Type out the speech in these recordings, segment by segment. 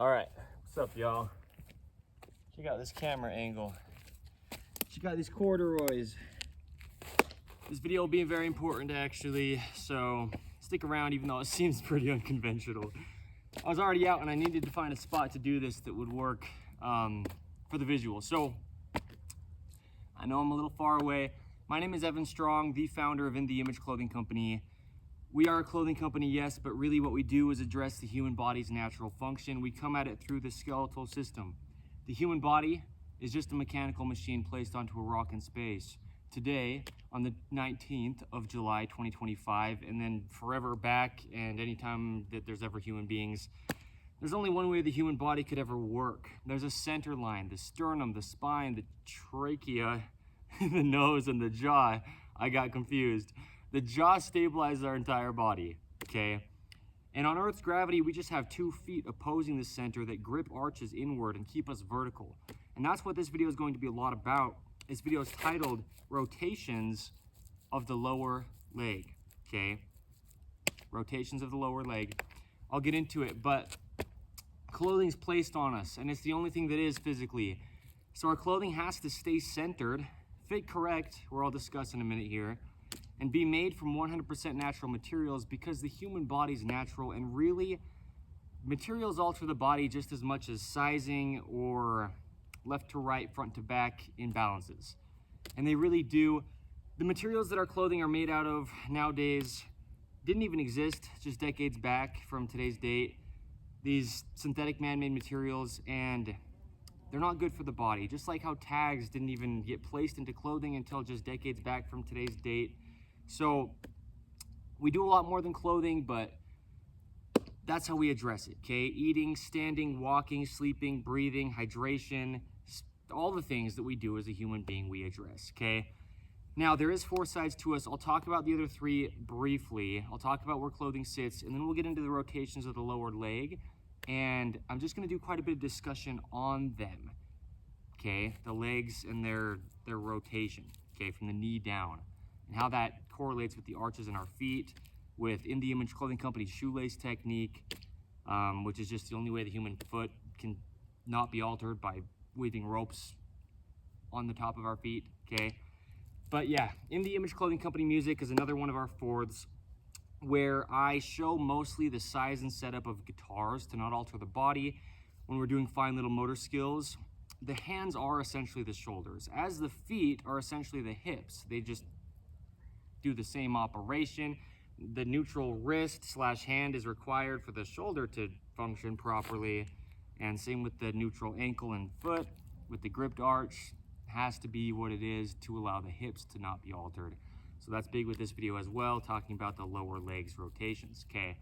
All right, what's up, y'all? Check out this camera angle. Check out these corduroys. This video will be very important, actually, so stick around, even though it seems pretty unconventional. I was already out and I needed to find a spot to do this that would work for the visual. So I know I'm a little far away. My name is Evan Strong, the founder of In The Image Clothing Company. We are a clothing company, yes, but really what we do is address the human body's natural function. We come at it through the skeletal system. The human body is just a mechanical machine placed onto a rock in space. Today, on the 19th of July, 2025, and then forever back, and anytime that there's ever human beings, there's only one way the human body could ever work. There's a center line, the sternum, the spine, the trachea, the nose, and the jaw. I got confused. The jaw stabilizes our entire body, okay? And on Earth's gravity, we just have 2 feet opposing the center that grip arches inward and keep us vertical. And that's what this video is going to be a lot about. This video is titled Rotations of the Lower Leg, okay? Rotations of the lower leg. I'll get into it, but clothing's placed on us, and it's the only thing that is physically. So our clothing has to stay centered, fit correct, where I'll discuss in a minute here, and be made from 100% natural materials, because the human body's natural, and really materials alter the body just as much as sizing or left to right, front to back imbalances. And they really do. The materials that our clothing are made out of nowadays didn't even exist just decades back from today's date. These synthetic man-made materials, and they're not good for the body. Just like how tags didn't even get placed into clothing until just decades back from today's date. So we do a lot more than clothing, but that's how we address it, okay? Eating, standing, walking, sleeping, breathing, hydration, all the things that we do as a human being we address, okay? Now, there is 4 sides to us. I'll talk about the other 3 briefly. I'll talk about where clothing sits, and then we'll get into the rotations of the lower leg, and I'm just gonna do quite a bit of discussion on them, okay? The legs and their rotation, okay, from the knee down, and how that correlates with the arches in our feet, with In The Image Clothing Company's shoelace technique, which is just the only way the human foot can not be altered by weaving ropes on the top of our feet, okay? But yeah, In The Image Clothing Company music is another one of our fourths, where I show mostly the size and setup of guitars to not alter the body when we're doing fine little motor skills. The hands are essentially the shoulders, as the feet are essentially the hips. They just do the same operation. The neutral wrist / hand is required for the shoulder to function properly, and same with the neutral ankle and foot. With the gripped arch, has to be what it is to allow the hips to not be altered. So that's big with this video as well, talking about the lower legs rotations, okay?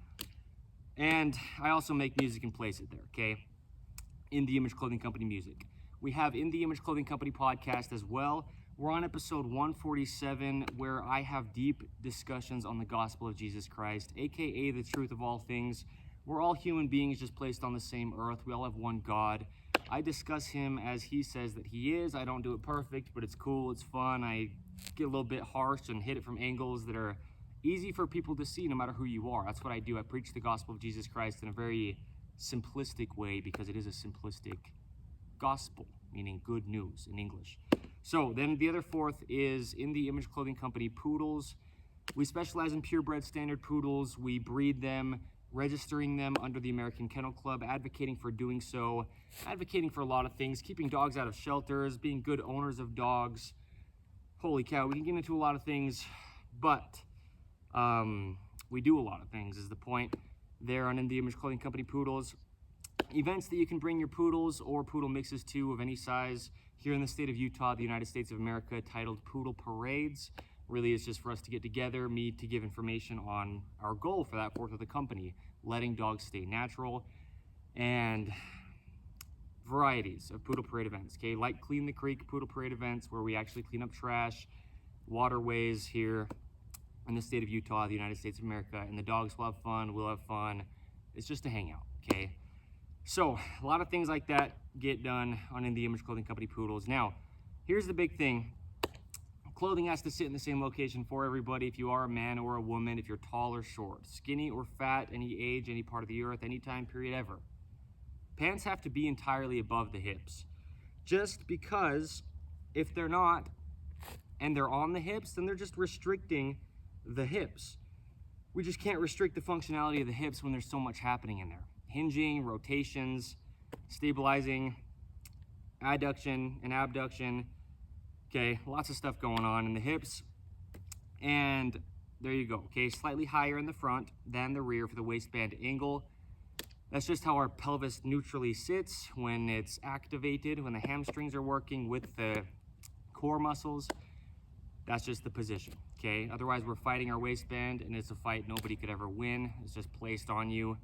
And I also make music and place it there, okay? In The Image Clothing Company music. We have In The Image Clothing Company podcast as well. We're on episode 147, where I have deep discussions on the gospel of Jesus Christ, aka the truth of all things. We're all human beings just placed on the same earth. We all have one God. I discuss him as he says that he is. I don't do it perfect, but it's cool, it's fun. I get a little bit harsh and hit it from angles that are easy for people to see no matter who you are. That's what I do. I preach the gospel of Jesus Christ in a very simplistic way, because it is a simplistic gospel, meaning good news in English. So then the other 4th is In The Image Clothing Company poodles. We specialize in purebred standard poodles. We breed them, registering them under the American Kennel Club, advocating for doing so, advocating for a lot of things, keeping dogs out of shelters, being good owners of dogs. Holy cow, we can get into a lot of things, but we do a lot of things is the point there on In The Image Clothing Company poodles. Events that you can bring your poodles or poodle mixes to of any size here in the state of Utah, the United States of America, titled Poodle Parades. Really, it's just for us to get together, me to give information on our goal for that 4th of the company, letting dogs stay natural, and varieties of poodle parade events, okay? Like Clean the Creek poodle parade events, where we actually clean up trash, waterways here in the state of Utah, the United States of America, and the dogs will have fun, we'll have fun. It's just a hangout, okay? So a lot of things like that get done on In The Image Clothing Company poodles. Now, here's the big thing. Clothing has to sit in the same location for everybody. If you are a man or a woman, if you're tall or short, skinny or fat, any age, any part of the earth, any time period ever. pants have to be entirely above the hips. Just because if they're not, and they're on the hips, then they're just restricting the hips. We just can't restrict the functionality of the hips when there's so much happening in there. Hinging, rotations, stabilizing, adduction and abduction. Okay, lots of stuff going on in the hips. And there you go, okay? Slightly higher in the front than the rear for the waistband angle. That's just how our pelvis neutrally sits when it's activated, when the hamstrings are working with the core muscles. That's just the position, okay? Otherwise, we're fighting our waistband, and it's a fight nobody could ever win. It's just placed on you,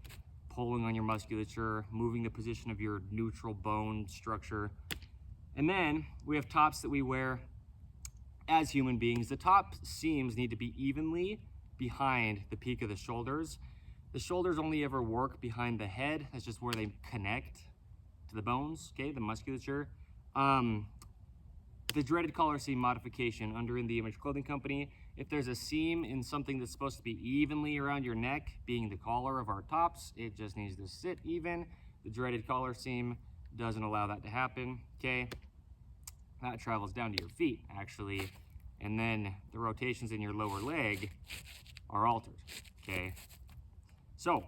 pulling on your musculature, moving the position of your neutral bone structure. And then we have tops that we wear as human beings. The top seams need to be evenly behind the peak of the shoulders. The shoulders only ever work behind the head. That's just where they connect to the bones, okay, the musculature. The dreaded collar seam modification under In The Image Clothing Company. If there's a seam in something that's supposed to be evenly around your neck, being the collar of our tops, it just needs to sit even. The dreaded collar seam doesn't allow that to happen, okay? That travels down to your feet, actually, and then the rotations in your lower leg are altered, okay? So,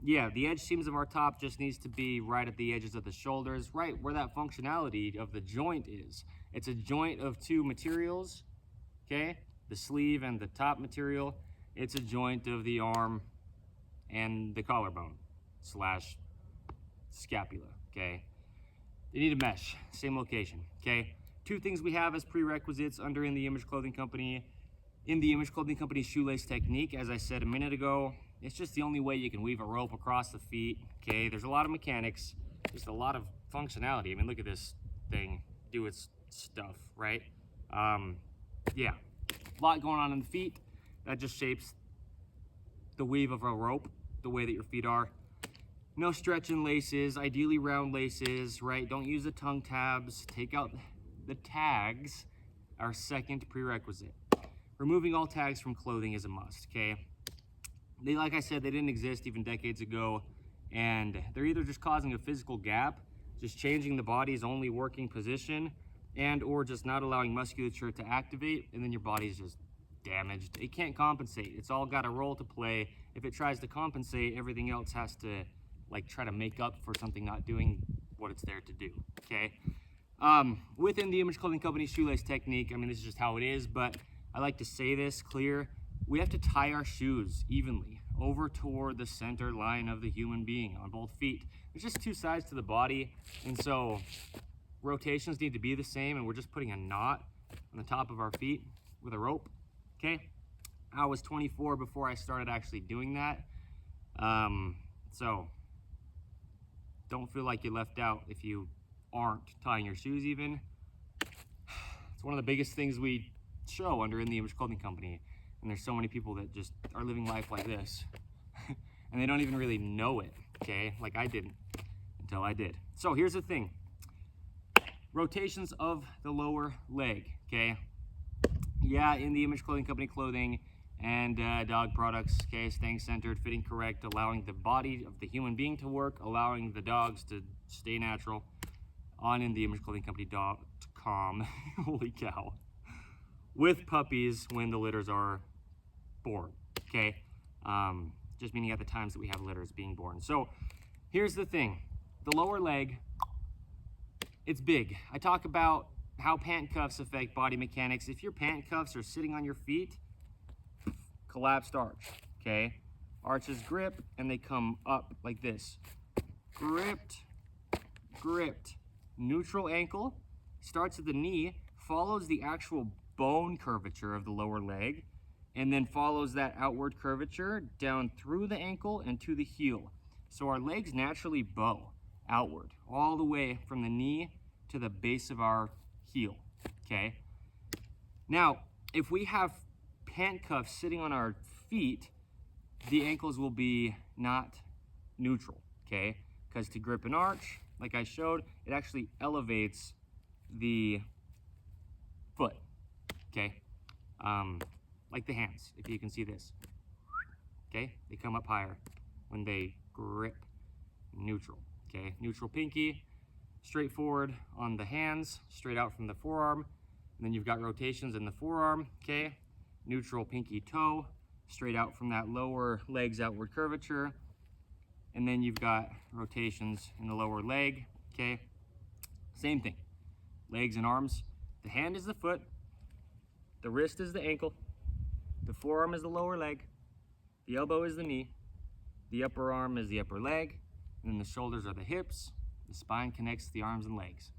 yeah, the edge seams of our top just needs to be right at the edges of the shoulders, right where that functionality of the joint is. It's a joint of two materials, okay? The sleeve and the top material. It's a joint of the arm and the collarbone slash scapula, okay? They need a mesh, same location, okay? Two things we have as prerequisites under In The Image Clothing Company. In The Image Clothing Company shoelace technique, as I said a minute ago, it's just the only way you can weave a rope across the feet, okay? There's a lot of mechanics, just a lot of functionality. I mean, look at this thing do its stuff, right? Yeah, a lot going on in the feet. That just shapes the weave of a rope, the way that your feet are. No stretching laces, ideally round laces, right? Don't use the tongue tabs. Take out the tags, our second prerequisite. Removing all tags from clothing is a must, okay? They, like I said, they didn't exist even decades ago, and they're either just causing a physical gap, just changing the body's only working position, and or just not allowing musculature to activate, and then your body's just damaged. It can't compensate. It's all got a role to play. If it tries to compensate, everything else has to like try to make up for something not doing what it's there to do, okay? Within the Image Clothing Company shoelace technique, I mean, this is just how it is, but I like to say this clear. We have to tie our shoes evenly over toward the center line of the human being on both feet. There's just two sides to the body, and so rotations need to be the same, and we're just putting a knot on the top of our feet with a rope, okay? I was 24 before I started actually doing that, so don't feel like you're left out if you aren't tying your shoes even. It's one of the biggest things we show under In The Image Clothing Company, and there's so many people that just are living life like this and they don't even really know it, okay? Like I didn't until I did. So here's the thing. Rotations of the lower leg, okay? Yeah, In The Image Clothing Company clothing and dog products, okay? Staying centered, fitting correct, allowing the body of the human being to work, allowing the dogs to stay natural on InTheImageClothingCompany.com. Holy cow. With puppies when the litters are born, okay? Just meaning at the times that we have litters being born. So here's the thing. The lower leg, it's big. I talk about how pant cuffs affect body mechanics. If your pant cuffs are sitting on your feet, collapsed arch, okay? Arches grip and they come up like this. Gripped, gripped. Neutral ankle, starts at the knee, follows the actual bone curvature of the lower leg, and then follows that outward curvature down through the ankle and to the heel. So our legs naturally bow outward, all the way from the knee to the base of our heel, okay? Now, if we have pant cuffs sitting on our feet, the ankles will be not neutral, okay? Because to grip an arch, like I showed, it actually elevates the foot, okay? Like the hands, if you can see this, okay? They come up higher when they grip. neutral, okay? Neutral pinky, straightforward on the hands, straight out from the forearm. And then you've got rotations in the forearm, okay? Neutral pinky toe, straight out from that lower leg's outward curvature. And then you've got rotations in the lower leg, okay? Same thing, legs and arms. The hand is the foot, the wrist is the ankle, the forearm is the lower leg, the elbow is the knee, the upper arm is the upper leg, and then the shoulders are the hips, the spine connects the arms and legs.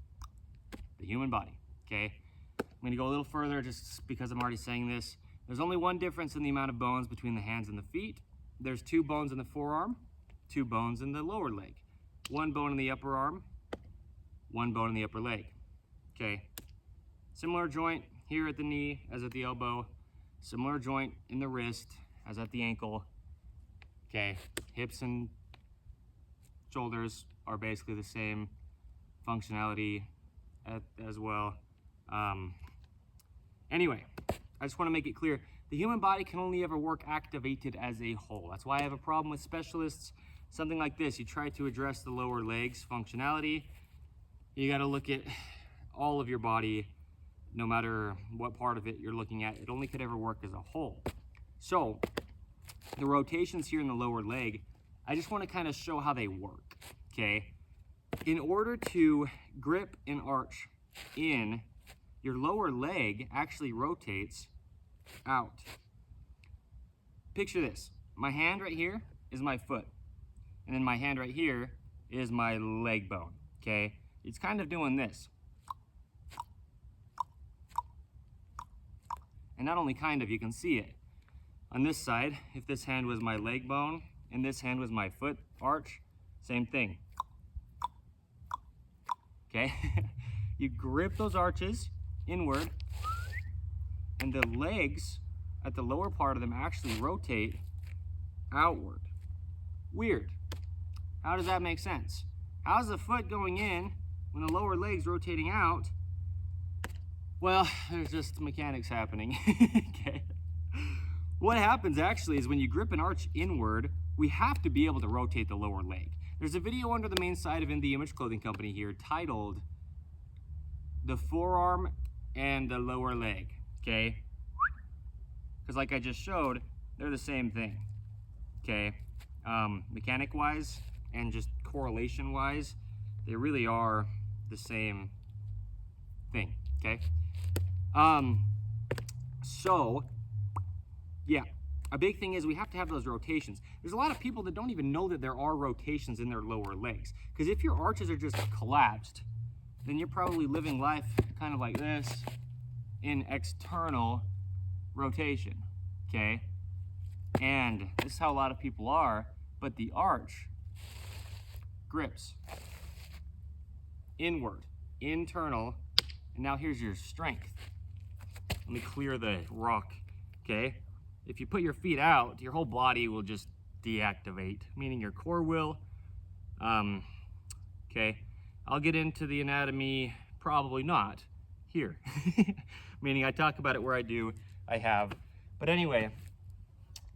The human body, okay? I'm gonna go a little further just because I'm already saying this. There's only one difference in the amount of bones between the hands and the feet. There's 2 bones in the forearm, 2 bones in the lower leg. 1 bone in the upper arm, 1 bone in the upper leg, okay? Similar joint here at the knee as at the elbow, similar joint in the wrist as at the ankle, okay? Hips and shoulders are basically the same functionality as well. Anyway, I just want to make it clear, the human body can only ever work activated as a whole. That's why I have a problem with specialists. Something like this, you try to address the lower legs functionality, you got to look at all of your body, no matter what part of it you're looking at. It only could ever work as a whole. So the rotations here in the lower leg, I just want to kind of show how they work, okay? In order to grip and arch in, your lower leg actually rotates out. Picture this. My hand right here is my foot. And then my hand right here is my leg bone, okay? It's kind of doing this. And not only kind of, you can see it. On this side, if this hand was my leg bone and this hand was my foot arch, same thing. Okay? You grip those arches inward, and the legs at the lower part of them actually rotate outward. Weird. How does that make sense? How's the foot going in when the lower leg's rotating out? Well, there's just mechanics happening. Okay. What happens actually is when you grip an arch inward, we have to be able to rotate the lower leg. There's a video under the main side of In The Image Clothing Company here titled The Forearm and the Lower Leg, okay? Because like I just showed, they're the same thing, okay? Mechanic-wise and just correlation-wise, they really are the same thing, okay? So, yeah, a big thing is we have to have those rotations. There's a lot of people that don't even know that there are rotations in their lower legs. Because if your arches are just collapsed, then you're probably living life kind of like this in external rotation, okay? And this is how a lot of people are, but the arch grips inward, internal, and now here's your strength. Let me clear the rock, okay? If you put your feet out, your whole body will just deactivate, meaning your core will. Okay, I'll get into the anatomy, probably not here, meaning I talk about it where I have. But anyway,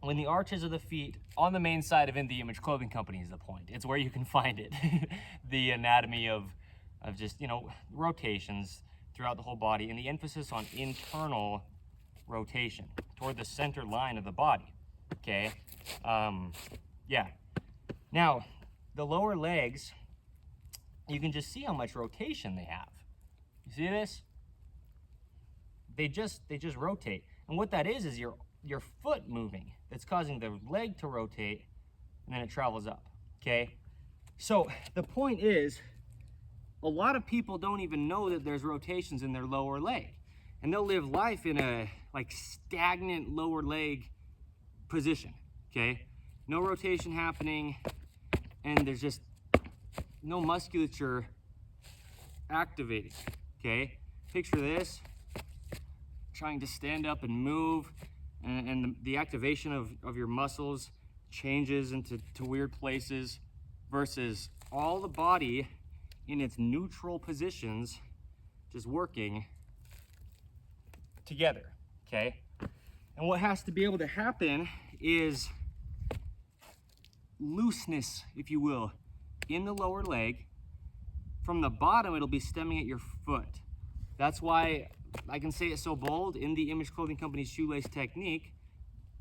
when the arches of the feet on the main side of In The Image Clothing Company is the point. It's where you can find it. The anatomy of just, you know, rotations throughout the whole body, and the emphasis on internal rotation toward the center line of the body, okay? Yeah. Now, the lower legs, you can just see how much rotation they have. You see this? They just rotate. And what that is your foot moving. That's causing the leg to rotate, and then it travels up, okay? So the point is, a lot of people don't even know that there's rotations in their lower leg. And they'll live life in a like stagnant lower leg position, okay? No rotation happening, and there's just no musculature activating, okay? Picture this, trying to stand up and move, and the activation of your muscles changes into weird places versus all the body in its neutral positions just working together, okay? And what has to be able to happen is looseness, if you will, in the lower leg. From the bottom, it'll be stemming at your foot. That's why I can say it so bold, in the Image Clothing Company's shoelace technique,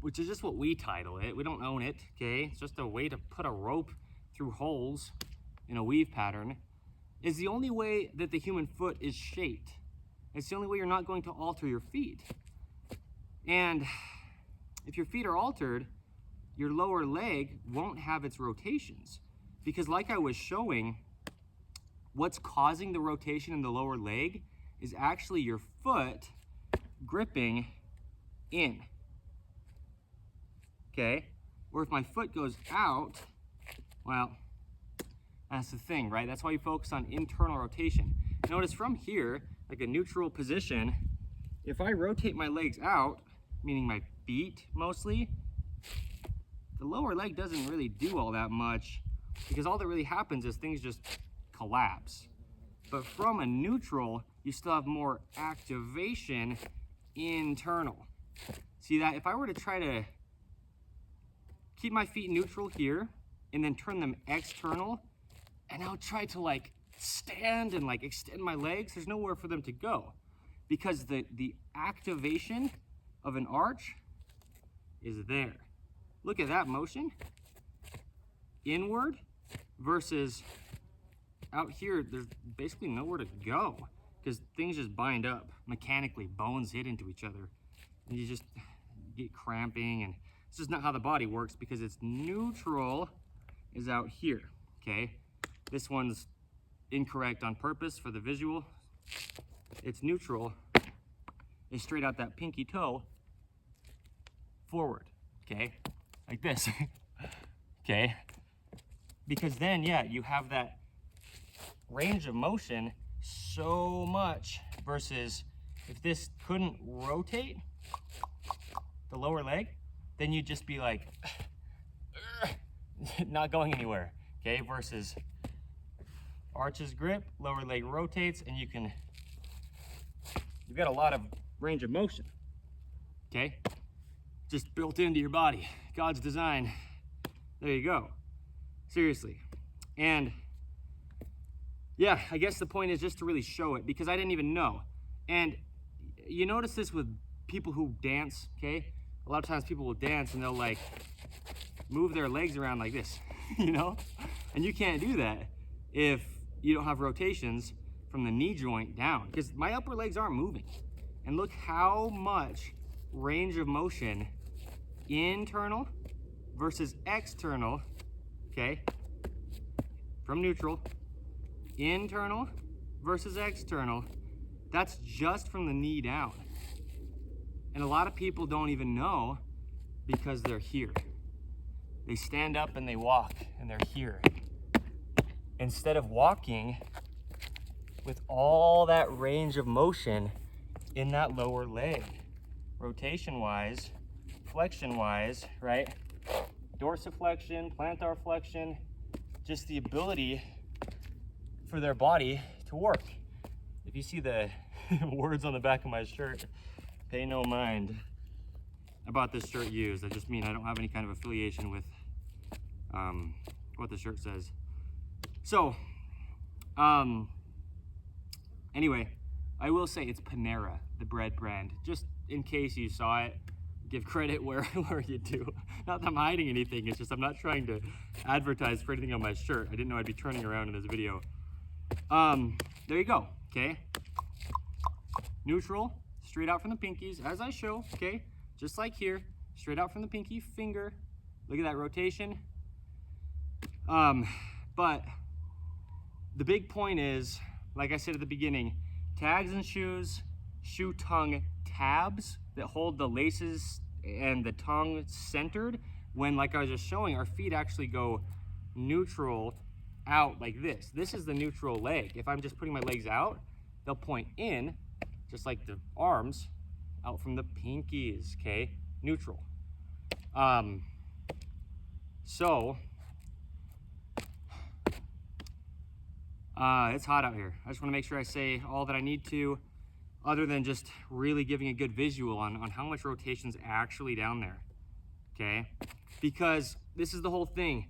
which is just what we title it. We don't own it, okay? It's just a way to put a rope through holes in a weave pattern, is the only way that the human foot is shaped. It's the only way you're not going to alter your feet. And if your feet are altered, your lower leg won't have its rotations. Because like I was showing, what's causing the rotation in the lower leg is actually your foot gripping in. Okay? Or if my foot goes out, well, that's the thing, right? That's why you focus on internal rotation. Notice from here, like a neutral position, if I rotate my legs out, meaning my feet mostly, the lower leg doesn't really do all that much, because all that really happens is things just collapse. But from a neutral, you still have more activation internal. See that? If I were to try to keep my feet neutral here and then turn them external, and I'll try to like stand and like extend my legs, there's nowhere for them to go, because the activation of an arch is there. Look at that motion. Inward versus out here, there's basically nowhere to go because things just bind up mechanically, bones hit into each other, and you just get cramping, and it's just not how the body works, because it's neutral is out here, okay? This one's incorrect on purpose for the visual. It's neutral is straight out that pinky toe forward, okay? Like this, okay? Because then, yeah, you have that range of motion so much, versus if this couldn't rotate the lower leg, then you'd just be like not going anywhere, okay? Versus arches grip, lower leg rotates, and you've got a lot of range of motion, okay? Just built into your body, God's design. There you go. Seriously. And yeah, I guess the point is just to really show it, because I didn't even know. And you notice this with people who dance, okay? A lot of times people will dance and they'll like move their legs around like this, you know? And you can't do that if you don't have rotations from the knee joint down, because my upper legs aren't moving. And look how much range of motion, internal versus external, okay? From neutral, internal versus external, that's just from the knee down. And a lot of people don't even know, because they're here. They stand up and they walk and they're here, instead of walking with all that range of motion in that lower leg, rotation wise, flexion wise, right? Dorsiflexion, plantar flexion, just the ability for their body to work. If you see the words on the back of my shirt, pay no mind. I bought this shirt used. I just mean I don't have any kind of affiliation with what the shirt says. So, anyway, I will say it's Panera, the bread brand. Just in case you saw it, give credit where you do. Not that I'm hiding anything, it's just I'm not trying to advertise for anything on my shirt. I didn't know I'd be turning around in this video. There you go, okay? Neutral, straight out from the pinkies, as I show, okay? Just like here, straight out from the pinky finger. Look at that rotation. But the big point is, like I said at the beginning, tags and shoes, shoe tongue tabs that hold the laces and the tongue centered, when, like I was just showing, our feet actually go neutral out like this. This is the neutral leg. If I'm just putting my legs out, they'll point in, just like the arms, out from the pinkies, okay? Neutral. It's hot out here. I just want to make sure I say all that I need to, other than just really giving a good visual on how much rotation's actually down there, okay? Because this is the whole thing.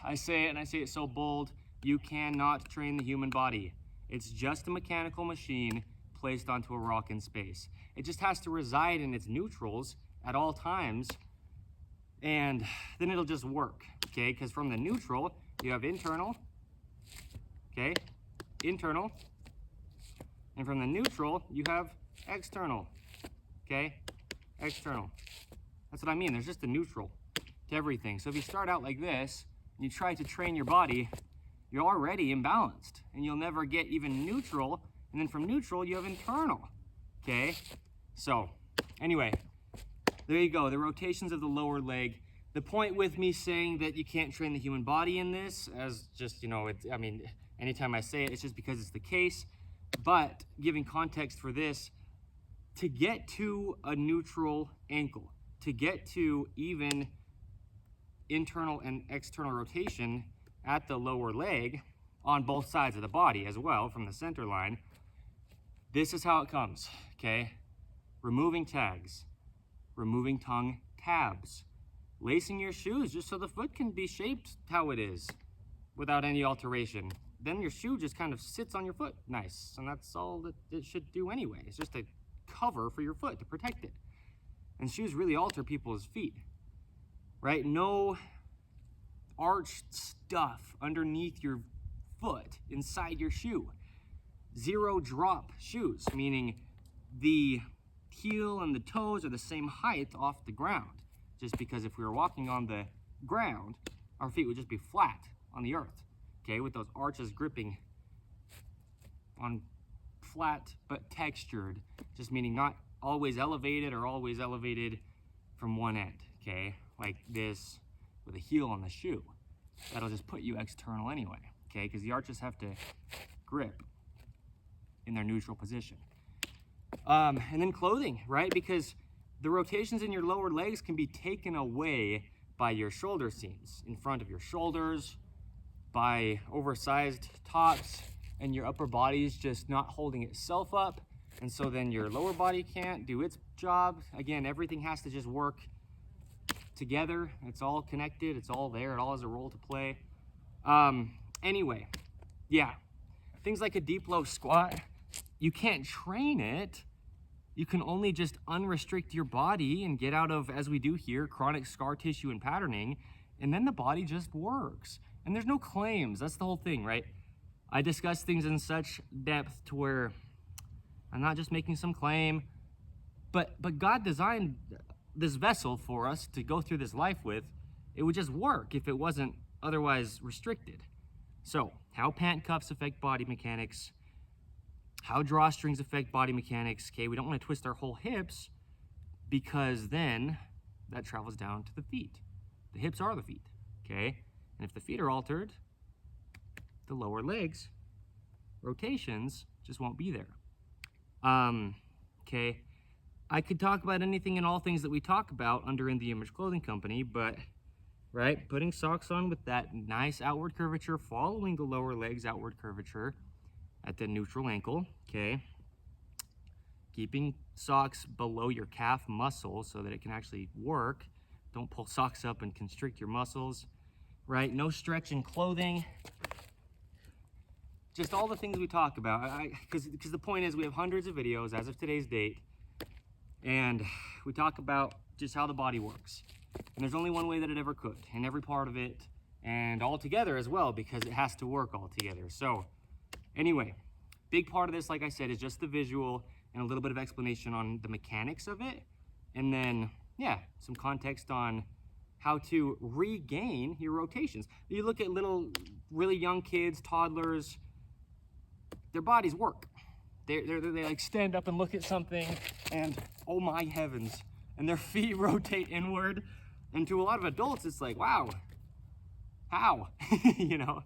I say it, and I say it so bold, you cannot train the human body. It's just a mechanical machine placed onto a rock in space. It just has to reside in its neutrals at all times, and then it'll just work, okay? Because from the neutral, you have internal, okay? Internal. And from the neutral, you have external, okay? External. That's what I mean. There's just a neutral to everything. So if you start out like this, and you try to train your body, you're already imbalanced, and you'll never get even neutral. And then from neutral, you have internal, okay? So anyway, there you go, the rotations of the lower leg. The point with me saying that you can't train the human body in this, as just, you know, I mean, anytime I say it, it's just because it's the case. But giving context for this, to get to a neutral ankle, to get to even internal and external rotation at the lower leg on both sides of the body as well from the center line, this is how it comes, okay? Removing tags, removing tongue tabs, lacing your shoes just so the foot can be shaped how it is without any alteration. Then your shoe just kind of sits on your foot nice, and that's all that it should do anyway. It's just a cover for your foot to protect it. And shoes really alter people's feet, right? No arched stuff underneath your foot, inside your shoe. Zero drop shoes, meaning the heel and the toes are the same height off the ground. Just because if we were walking on the ground, our feet would just be flat on the earth, okay, with those arches gripping on flat but textured, just meaning not always elevated or always elevated from one end, okay, like this with a heel on the shoe. That'll just put you external anyway, okay, because the arches have to grip in their neutral position. And then clothing, right, because the rotations in your lower legs can be taken away by your shoulder seams in front of your shoulders, by oversized tops, and your upper body's just not holding itself up, and so then your lower body can't do its job. Again, everything has to just work together. It's all connected, it's all there, it all has a role to play. Anyway, yeah, things like a deep low squat, you can't train it. You can only just unrestrict your body and get out of, as we do here, chronic scar tissue and patterning, and then the body just works. And there's no claims. That's the whole thing, right? I discuss things in such depth to where I'm not just making some claim, but God designed this vessel for us to go through this life with. It would just work if it wasn't otherwise restricted. So, how pant cuffs affect body mechanics, how drawstrings affect body mechanics. Okay, we don't want to twist our whole hips because then that travels down to the feet. The hips are the feet, okay? And if the feet are altered, the lower legs, rotations just won't be there. Okay, I could talk about anything and all things that we talk about under In The Image Clothing Company, but, right, putting socks on with that nice outward curvature, following the lower legs outward curvature at the neutral ankle, okay? Keeping socks below your calf muscle so that it can actually work. Don't pull socks up and constrict your muscles, right? No stretch in clothing. Just all the things we talk about. Because the point is we have hundreds of videos as of today's date, and we talk about just how the body works. And there's only one way that it ever could, in every part of it, and all together as well, because it has to work all together. So anyway, big part of this, like I said, is just the visual and a little bit of explanation on the mechanics of it. And then, yeah, some context on how to regain your rotations. You look at little, really young kids, toddlers, their bodies work. They like stand up and look at something and, oh my heavens, and their feet rotate inward. And to a lot of adults, it's like, wow, how? You know?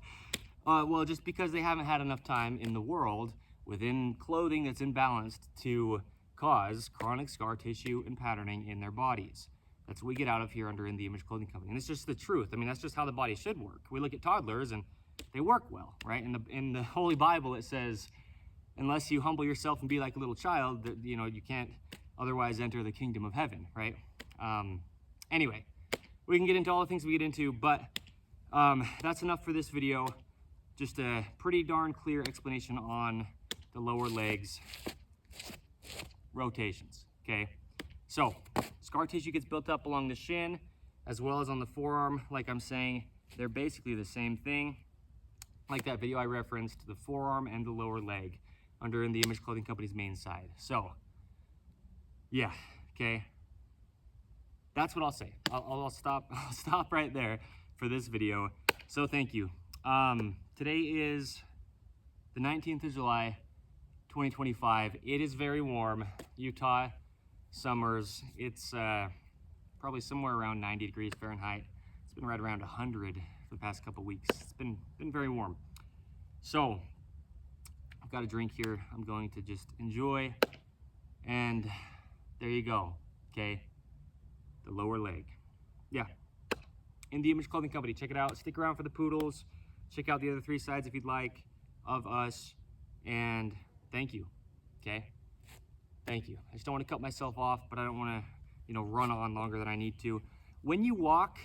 Well, just because they haven't had enough time in the world within clothing that's imbalanced to cause chronic scar tissue and patterning in their bodies. That's what we get out of here under In The Image Clothing Company. And it's just the truth. I mean, that's just how the body should work. We look at toddlers and they work well, right? In the Holy Bible, it says, unless you humble yourself and be like a little child, that, you know, you can't otherwise enter the kingdom of heaven, right? Anyway, we can get into all the things we get into, but that's enough for this video. Just a pretty darn clear explanation on the lower legs rotations, okay? So, scar tissue gets built up along the shin as well as on the forearm. Like I'm saying, they're basically the same thing. Like that video I referenced, the forearm and the lower leg under In The Image Clothing Company's main side. So, yeah, okay. That's what I'll say. I'll stop right there for this video. So thank you. Today is the 19th of July, 2025. It is very warm. Utah summers. It's probably somewhere around 90 degrees Fahrenheit. It's been right around 100 for the past couple weeks. It's been very warm. So I've got a drink here. I'm going to just enjoy, and there you go. Okay, the lower leg. Yeah, In The Image Clothing Company. Check it out. Stick around for the poodles. Check out the other 3 sides if you'd like of us. And thank you. Okay, thank you. I just don't want to cut myself off, but I don't want to, you know, run on longer than I need to. When you walk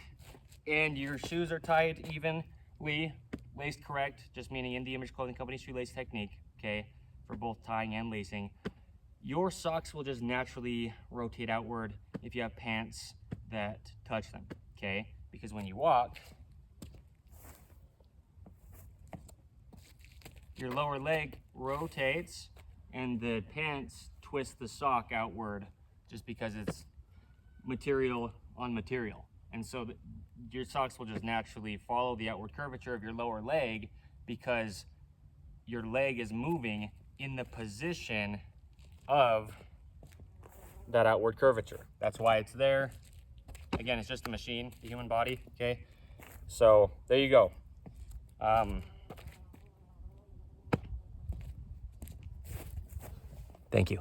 and your shoes are tied evenly, laced correct, just meaning In The Image Clothing Company shoelace technique, okay, for both tying and lacing, your socks will just naturally rotate outward if you have pants that touch them, okay? Because when you walk, your lower leg rotates and the pants twist the sock outward just because it's material on material. And so your socks will just naturally follow the outward curvature of your lower leg because your leg is moving in the position of that outward curvature. That's why it's there. Again, it's just a machine, the human body, okay? So there you go. Thank you.